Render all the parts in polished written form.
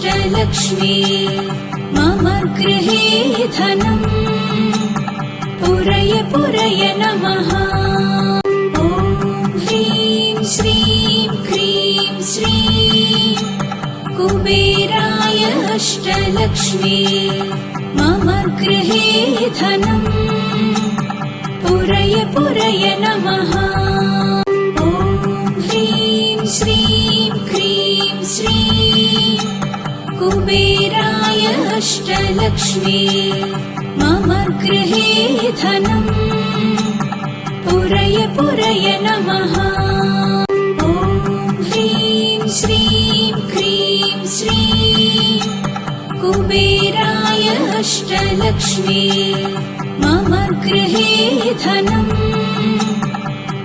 अष्टलक्ष्मी मम गृहे धनम् पुरय पुरय नमः। ॐ ह्रीं श्रीं क्रीं श्रीं कुबेराय अष्टलक्ष्मी मम गृहे धनम् पुरय पुरय नमः। ॐ ह्रीं श्रीं क्रीं श्रीं कुबेराय अष्टलक्ष्मी मम गृहे धनम् पुरय पुरय नमः। ॐ ह्रीं श्रीं क्रीं श्रीं कुबेराय अष्टलक्ष्मी मम गृहे धनम्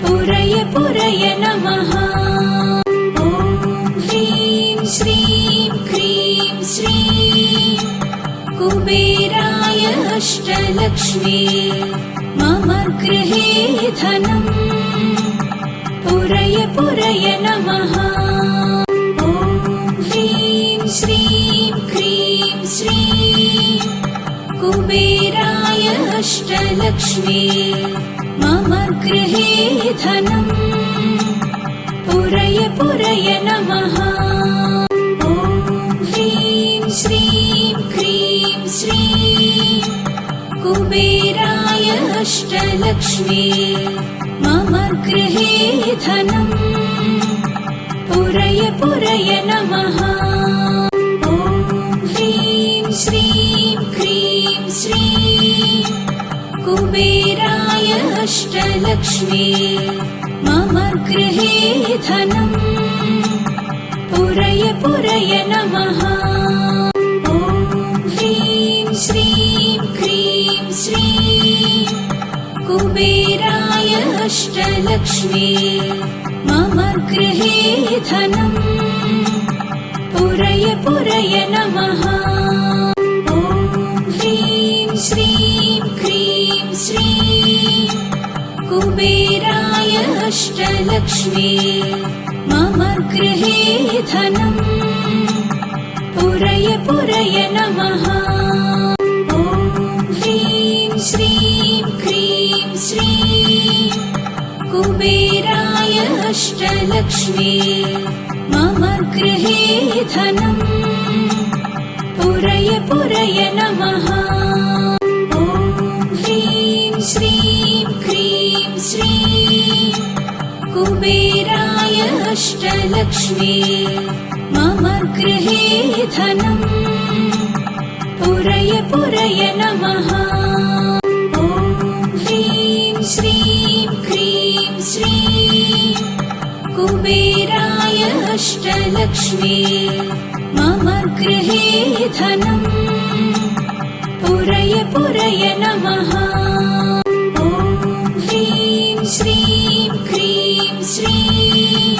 पुरय पुरय नमः। ॐ ह्रीं श्रीं क्रीं श्रीं कुबेराय अष्टलक्ष्मी मम गृहे धनम् पुरय पुरय नमः। ॐ ह्रीं श्रीं क्रीं श्रीं कुबेराय अष्टलक्ष्मी मम गृहे धनम् पुरय पुरय नमः। ॐ ह्रीं श्रीं क्रीं श्रीं कुबेराय अष्टलक्ष्मी मम गृहे धनम् पुरय पुरय नमः। ॐ ह्रीं श्रीं क्रीं श्रीं कुबेराय अष्टलक्ष्मी मम गृहे धनम् पुरय पुरय नमः। ॐ ह्रीं श्रीं क्रीं श्रीं कुबेराय अष्टलक्ष्मी मम गृहे धनम् पुरय पुरय नमः। ॐ ह्रीं श्रीं क्रीं श्रीं कुबेराय अष्टलक्ष्मी मम गृहे धनम् पुरय पुरय नमः। ॐ ह्रीं श्रीं क्रीं श्रीं कुबेराय अष्टलक्ष्मी मम गृहे धनम् पुरय पुरय नमः। ॐ ह्रीं श्रीं क्रीं श्रीं कुबेराय अष्टलक्ष्मी मम गृहे धनम् पुरय पुरय नमः। ॐ ह्रीं श्रीं क्रीं श्रीं कुबेराय अष्टलक्ष्मी मम गृहे धनम् पुरय पुरय नमः। ॐ ह्रीं श्रीं क्रीं श्रीं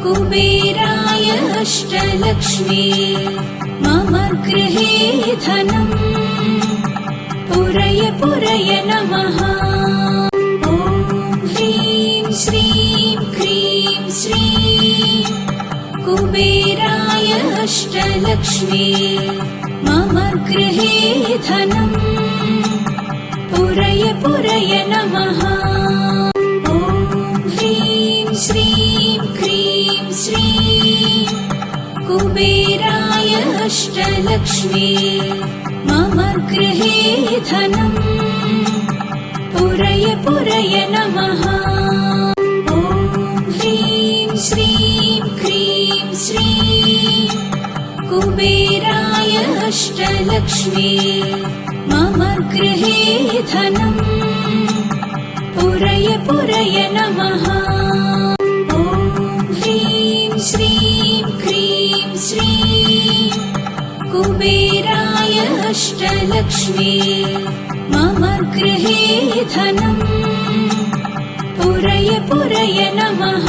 कुबेराय अष्टलक्ष्मी मम गृहे धनम् पुरय पुरय नमः। ॐ ह्रीं श्रीं क्रीं श्रीं कुबेराय अष्टलक्ष्मी मम गृहे धनम् पुरय पुरय नमः। ॐ ह्रीं श्रीं क्रीं श्रीं कुबेराय अष्टलक्ष्मी मम गृहे धनम् पुरय पुरय नमः। ॐ ह्रीं श्रीं क्रीं श्रीं कुबेराय अष्टलक्ष्मी मम गृहे धनम् पुरय पुरय नमः। ॐ ह्रीं श्रीं क्रीं श्रीं कुबेराय अष्टलक्ष्मी मम गृहे धनम् पुरय पुरय नमः।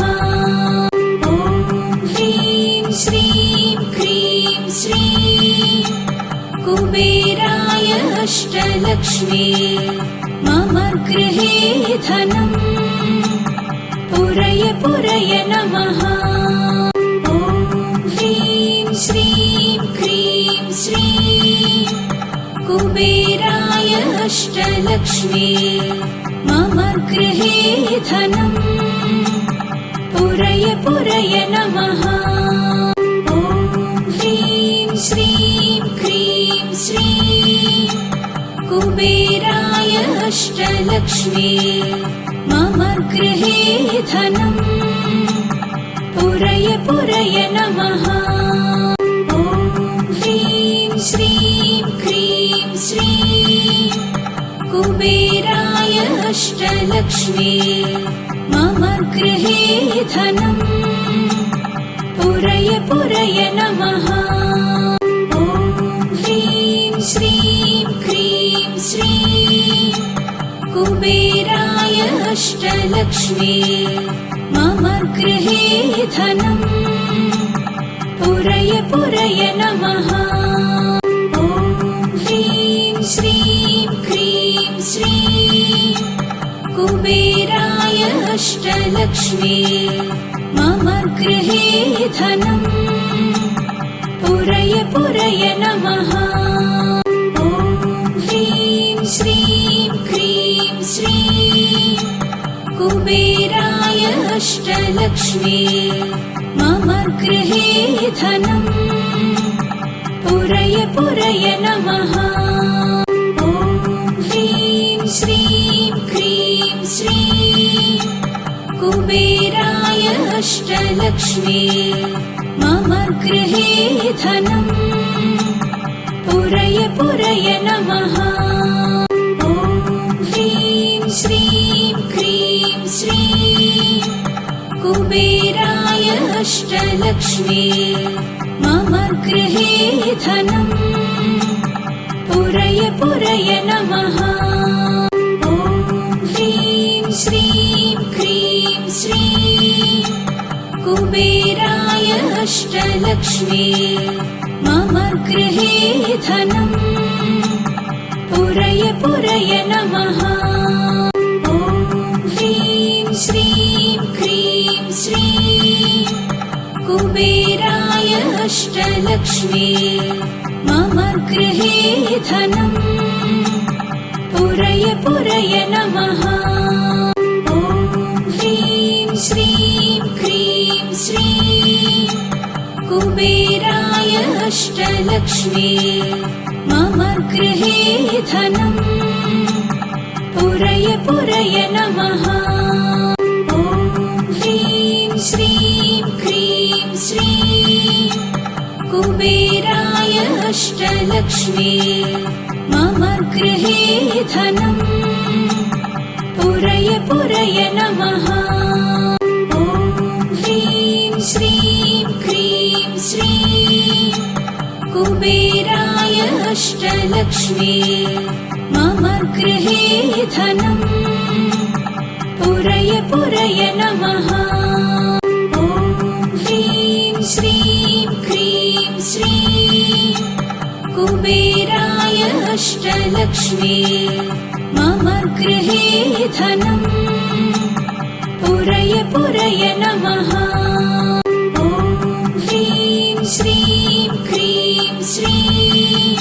ॐ ह्रीं श्रीं क्रीं श्रीं कुबेराय अष्टलक्ष्मी मम गृहे धनम् पुरय पुरय नमः। ॐ ह्रीं श्रीं क्रीं अष्टलक्ष्मी मम गृहे धनम् पुरय पुरय नमः। ॐ ह्रीं श्रीं क्रीं श्रीं कुबेराय अष्टलक्ष्मी मम गृहे धनम् पुरय पुरय नमः। ॐ ह्रीं श्रीं क्रीं श्रीं कुबेराय अष्टलक्ष्मी मम गृहे धनम् पुरय पुरय नमः। ॐ ह्रीं श्रीं क्रीं श्रीं कुबेराय अष्टलक्ष्मी मम गृहे धनम् पुरय पुरय नमः। ॐ ह्रीं श्रीं क्रीं श्रीं कुबेराय अष्टलक्ष्मी मम गृहे धनम् पुरय पुरय नमः। ॐ ह्रीं श्रीं क्रीं श्रीं कुबेराय अष्टलक्ष्मी मम गृहे धनम् पुरय पुरय नमः। ॐ ह्रीं श्रीं क्रीं श्रीं कुबेराय अष्टलक्ष्मी मम गृहे धनम् पुरय पुरय नमः। ॐ ह्रीं श्रीं क्रीं श्रीं कुबेराय अष्टलक्ष्मी मम गृहे धनम् पुरय पुरय नमः। ॐ ह्रीं श्रीं क्रीं श्रीं कुबेराय अष्टलक्ष्मी मम गृहे धनम् पुरय पुरय नमः। ॐ ह्रीं श्रीं क्रीं श्रीं कुबेराय अष्टलक्ष्मी मम गृहे धनम् पुरय पुरय नमः। ॐ ह्रीं श्रीं क्रीं श्रीं कुबेराय अष्टलक्ष्मी मम गृहे धनम् पुरय पुरय नमः। ॐ ह्रीं श्रीं क्रीं श्रीं कुबेराय अष्टलक्ष्मी मम गृहे धनम् पुरय पुरय नमः। ॐ ह्रीं श्रीं क्रीं श्रीं कुबेराय अष्टलक्ष्मी मम गृहे धनम् पुरय पुरय नमः। ॐ ह्रीं श्रीं क्रीं श्रीं कुबेराय अष्टलक्ष्मी मम गृहे धनम् पुरय पुरय नमः। ॐ ह्रीं श्रीं क्रीं श्रीं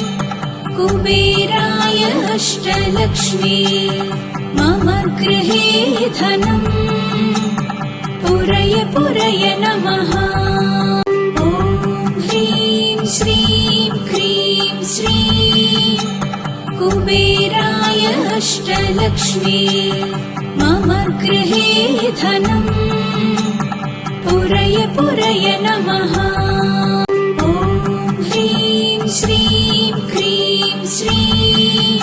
कुबेराय अष्टलक्ष्मी मम गृहे धनम् पुरय पुरय नमः। ॐ ह्रीं श्रीं क्रीं श्रीं कुबेराय अष्टलक्ष्मी मम गृहे धनम् पुरय पुरय नमः। ॐ ह्रीं श्रीं क्रीं श्रीं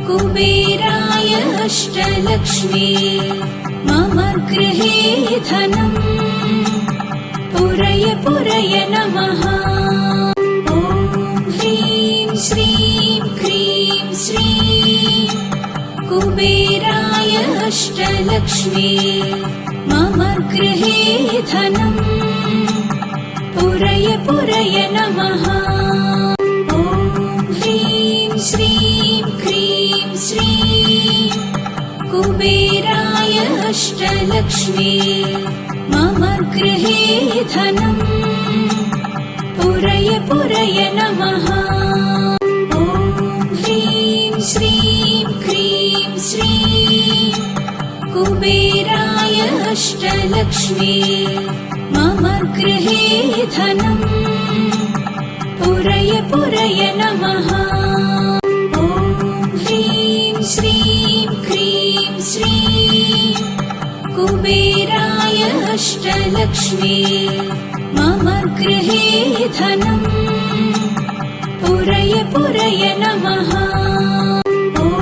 कुबेराय अष्टलक्ष्मी मम गृहे धनम् पुरय पुरय नमः। ॐ ह्रीं श्रीं क्रीं श्रीं कुबेराय अष्टलक्ष्मी मम गृहे धनम् पुरय पुरय नमः। ॐ ह्रीं श्रीं क्रीं श्रीं कुबेराय अष्टलक्ष्मी मम गृहे धनम् पुरय पुरय नमः। ॐ ह्रीं श्रीं कुबेराय अष्टलक्ष्मी मम गृहे धनम् पुरय पुरय नमः। ॐ ह्रीं श्रीं क्रीं श्रीं कुबेराय अष्टलक्ष्मी मम गृहे धनम् पुरय पुरय नमः। ॐ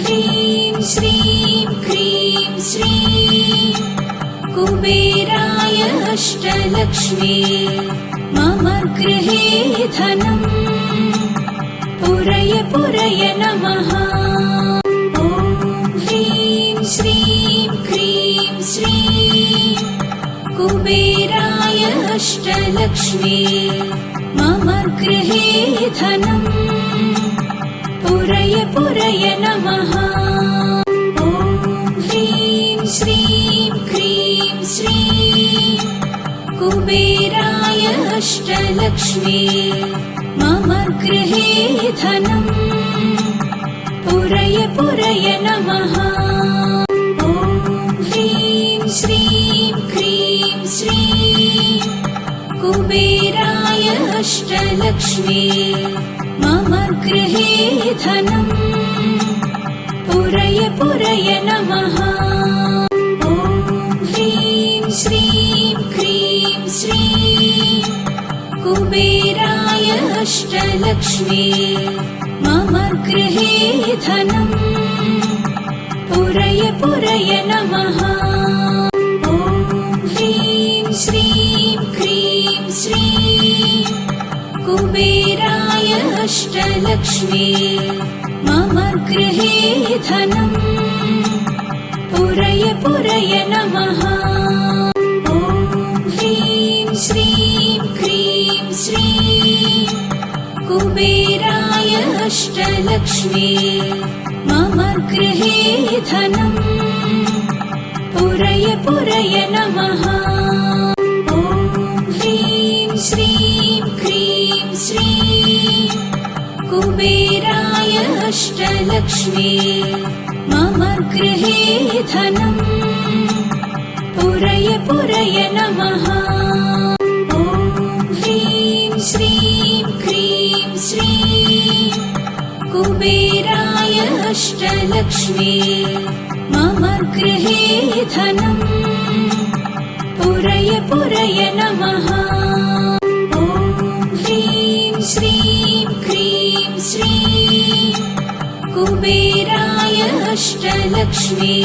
ह्रीं श्रीं क्रीं श्रीं कुबेराय अष्टलक्ष्मी मम गृहे धनम् पुरय पुरय नमः। ॐ ह्रीं श्रीं क्रीं श्रीं कुबेराय अष्टलक्ष्मी मम गृहे धनम् पुरय पुरय नमः। ॐ ह्रीं श्रीं क्रीं श्रीं कुबेराय अष्टलक्ष्मी मम गृहे धनम् पुरय पुरय नमः। ॐ ह्रीं श्रीं क्रीं श्रीं कुबेराय अष्टलक्ष्मी मम गृहे धनम् पुरय पुरय नमः। ॐ ह्रीं श्रीं क्रीं श्रीं कुबेराय अष्टलक्ष्मी मम गृहे धनम् पुरय पुरय नमः। ॐ ह्रीं श्रीं क्रीं श्रीं कुबेराय अष्टलक्ष्मी मम गृहे धनम् पुरय पुरय नमः। ॐ ह्रीं श्रीं क्रीं श्रीं कुबेराय अष्टलक्ष्मी मम गृहे धनम् पुरय पुरय नमः। ॐ ह्रीं श्रीं क्रीं श्रीं कुबेराय अष्टलक्ष्मी मम गृहे धनम् पुरय पुरय नमः। ॐ ह्रीं श्रीं क्रीं श्रीं कुबेराय अष्टलक्ष्मी मम गृहे धनम् पुरय पुरय नमः। ॐ ह्रीं श्रीं क्रीं श्रीं कुबेराय अष्टलक्ष्मी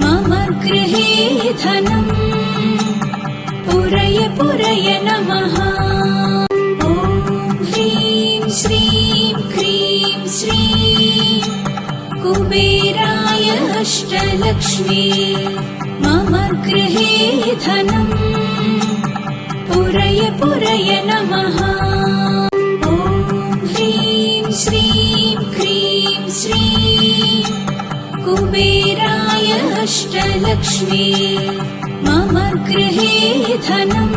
मम गृहे धनम् पुरय पुरय नमः। ॐ ह्रीं श्रीं क्रीं श्रीं कुबेराय अष्टलक्ष्मी मम गृहे धनम् पुरय पुरय नमः। ॐ ह्रीं श्रीं क्रीं श्रीं कुबेराय अष्टलक्ष्मी मम गृहे धनम्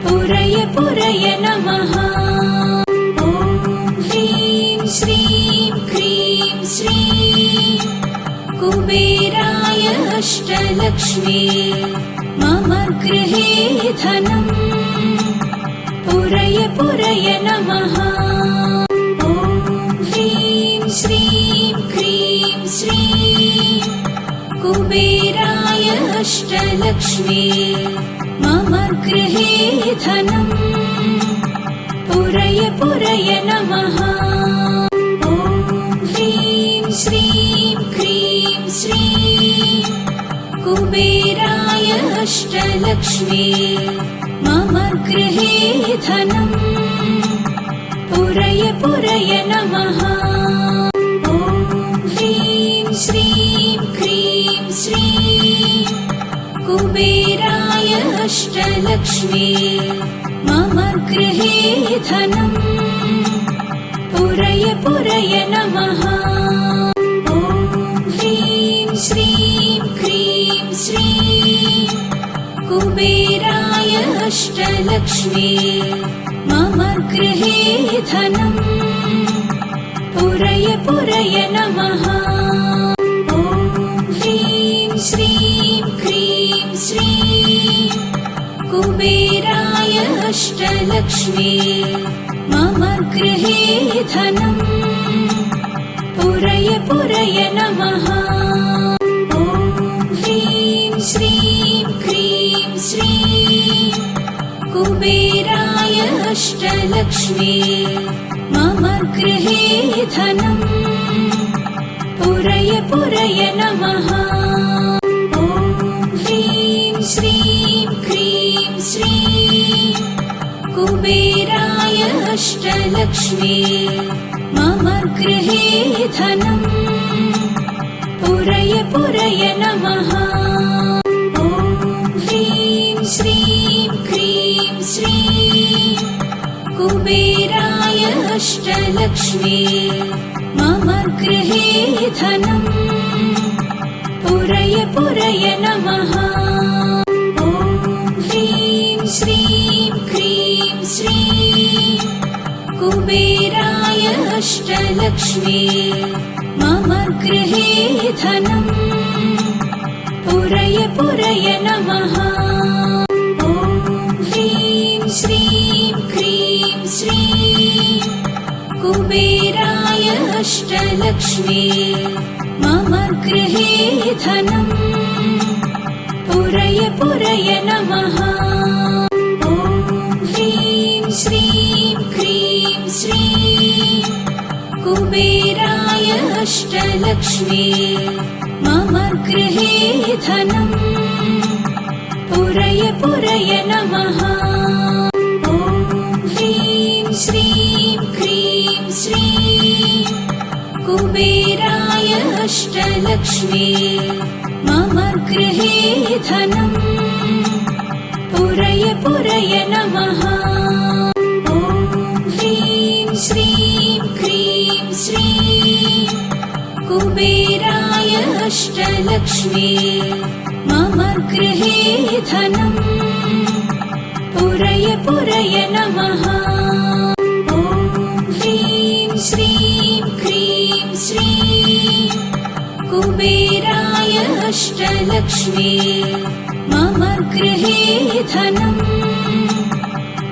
पुरय पुरय नमः। ॐ ह्रीं श्रीं क्रीं श्रीं कुबेराय अष्टलक्ष्मी मम गृहे धनम् पुरय पुरय नमः। ॐ ह्रीं श्रीं क्रीं श्रीं कुबेराय अष्टलक्ष्मी मम गृहे धनम् पुरय पुरय नमः। ॐ ह्रीं श्रीं क्रीं श्रीं कुबेराय अष्टलक्ष्मी मम गृहे धनम् पुरय पुरय नमः। ॐ ह्रीं श्रीं क्रीं श्रीं कुबेराय अष्टलक्ष्मी मम गृहे धनम् पुरय पुरय नमः। ॐ ह्रीं श्रीं क्रीं श्रीं कुबेराय अष्टलक्ष्मी मम गृहे धनम् पुरय पुरय नमः। ॐ ह्रीं अष्टलक्ष्मी मम गृहे धनम् पुरय पुरय नमः। ॐ ह्रीं श्रीं क्रीं श्रीं कुबेराय अष्टलक्ष्मी मम गृहे धनम् पुरय पुरय नमः। ॐ ह्रीं श्रीं क्रीं श्रीं कुबेराय अष्टलक्ष्मी मम गृहे धनम् पुरय पुरय नमः। ॐ ह्रीं श्रीं क्रीं श्रीं कुबेराय अष्टलक्ष्मी मम गृहे धनम् पुरय पुरय नमः। ॐ ह्रीं श्रीं क्रीं श्रीं कुबेराय अष्टलक्ष्मी मम गृहे धनम् पुरय पुरय नमः। ॐ ह्रीं श्रीं क्रीं श्रीं कुबेराय अष्टलक्ष्मी मम गृहे धनम् पुरय पुरय नमः। ॐ ह्रीं श्रीं क्रीं श्रीं कुबेराय अष्टलक्ष्मी मम गृहे धनम् पुरय पुरय नमः। ॐ ह्रीं श्रीं क्रीं श्रीं कुबेराय अष्टलक्ष्मी मम गृहे धनम् पुरय पुरय नमः। ॐ ह्रीं श्रीं क्रीं श्रीं कुबेराय अष्टलक्ष्मी मम गृहे धनम् पुरय पुरय नमः। ॐ ह्रीं श्रीं क्रीं श्रीं कुबेराय अष्टलक्ष्मी मम गृहे धनम्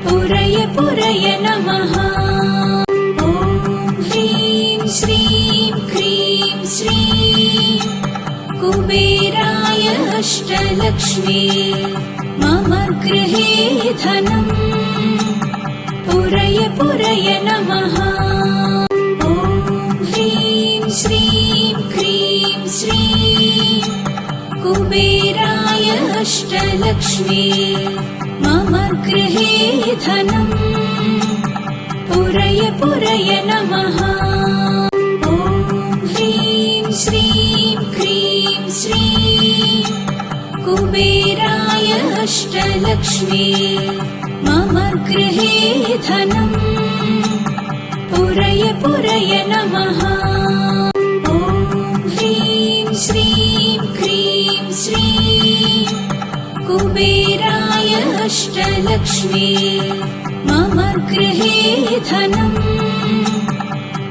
पुरय पुरय नमः। ॐ ह्रीं श्रीं क्रीं श्रीं कुबेराय अष्टलक्ष्मी मम गृहे धनम् पुरय पुरय नमः। ॐ ह्रीं श्रीं क्रीं श्रीं कुबेराय अष्टलक्ष्मी मम गृहे धनम् पुरय पुरय नमः। ॐ ह्रीं श्रीं क्रीं श्रीं कुबेराय अष्टलक्ष्मी मम गृहे धनम् पुरय पुरय नमः। ॐ ह्रीं श्रीं क्रीं श्रीं कुबेराय अष्टलक्ष्मी मम गृहे धनम्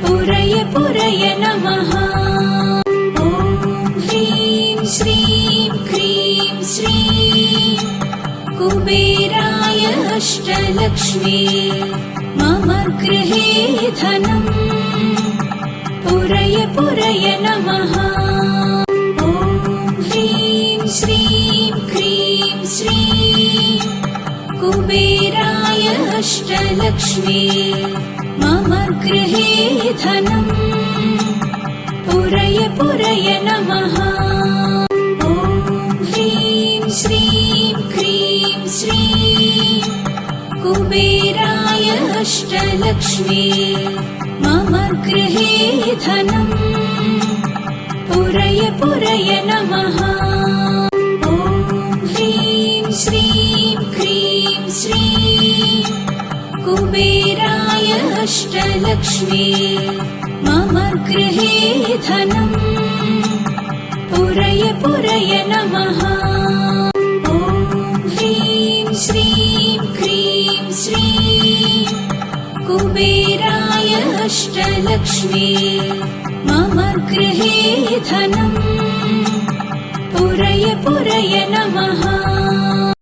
पुरय पुरय नमः। ॐ ह्रीं श्रीं क्रीं श्रीं कुबेराय अष्टलक्ष्मी मम गृहे धनम् पुरय पुरय नमः। ॐ ह्रीं श्रीं क्रीं श्रीं कुबेराय अष्टलक्ष्मी मम गृहे धनम् पुरय पुरय नमः। ॐ ह्रीं श्रीं क्रीं श्रीं कुबेराय अष्टलक्ष्मी मम गृहे धनम् पुरय पुरय नमः। ॐ ह्रीं श्रीं क्रीं श्रीं कुबेराय अष्टलक्ष्मी मम गृहे धनम् पुरय पुरय नमः। ॐ ह्रीं श्रीं क्रीं श्रीं कुबेराय अष्टलक्ष्मी मम गृहे धनम् पुरय पुरय नमः।